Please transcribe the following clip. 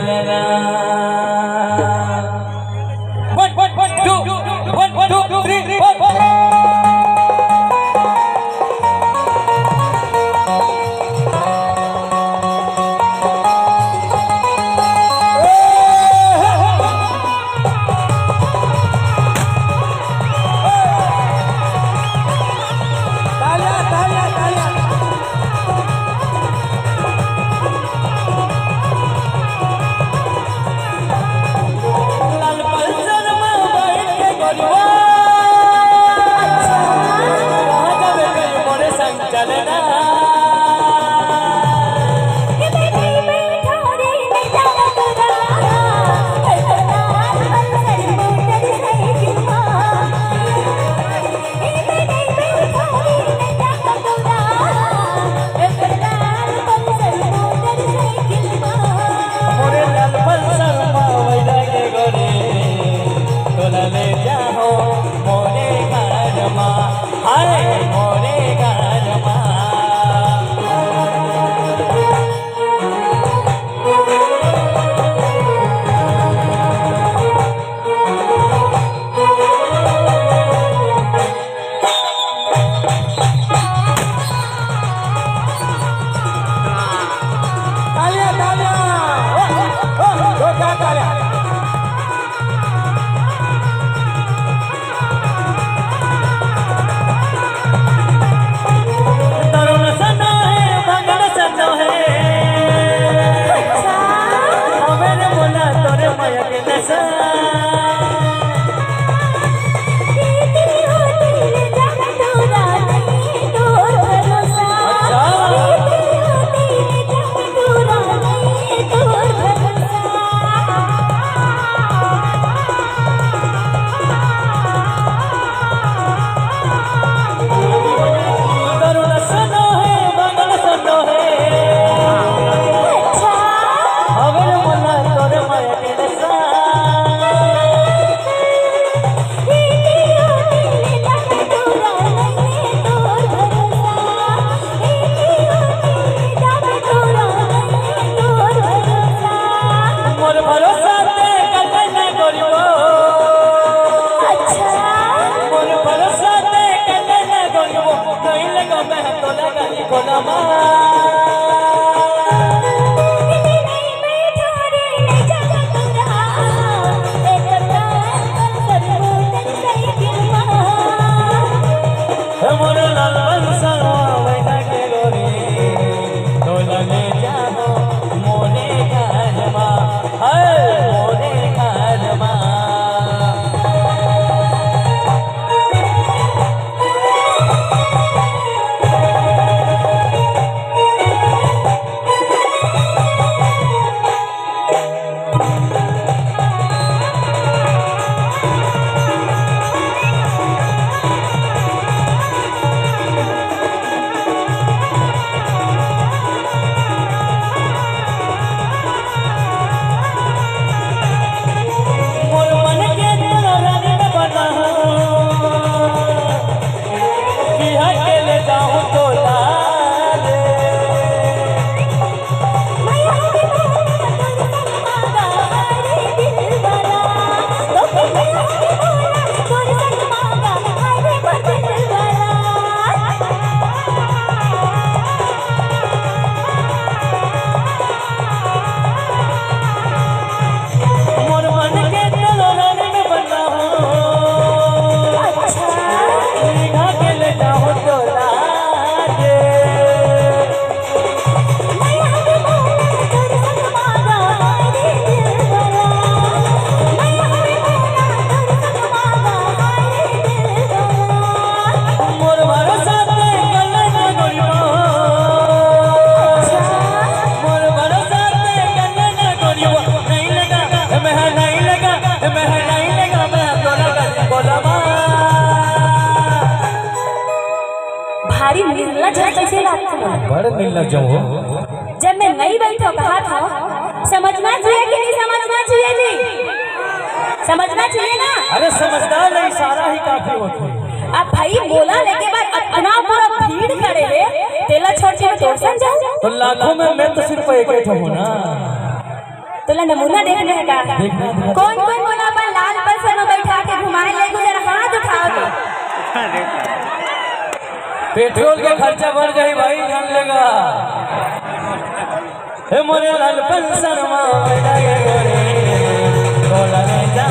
चलना 1 2 3 4 भारी मिलना कैसे बड़ मिलना जाऊँ जब मैं नहीं बैठो कहा था समझना चाहिए कि नहीं समझना चाहिए जी, समझना चाहिए ना। अरे समझदार नहीं सारा ही काफी होता है। अब भाई बोला लेके बाद अपना पूरा भीड़ करे है तेला छोड़ के मैं तोड़ जाऊँ तो लाखों में मैं तो सिर्फ एक हूँ ना। तुला नमूना देखने का कौन कौन बोला अपन लाल पल्सर में बैठा के घुमाए ले गुजर हाथ उठाओ तो पेट्रोल का खर्चा बढ़ गई भाई जान लेगा हे मोरे लाल पल्सर में बैठा के गोरे बोला में जा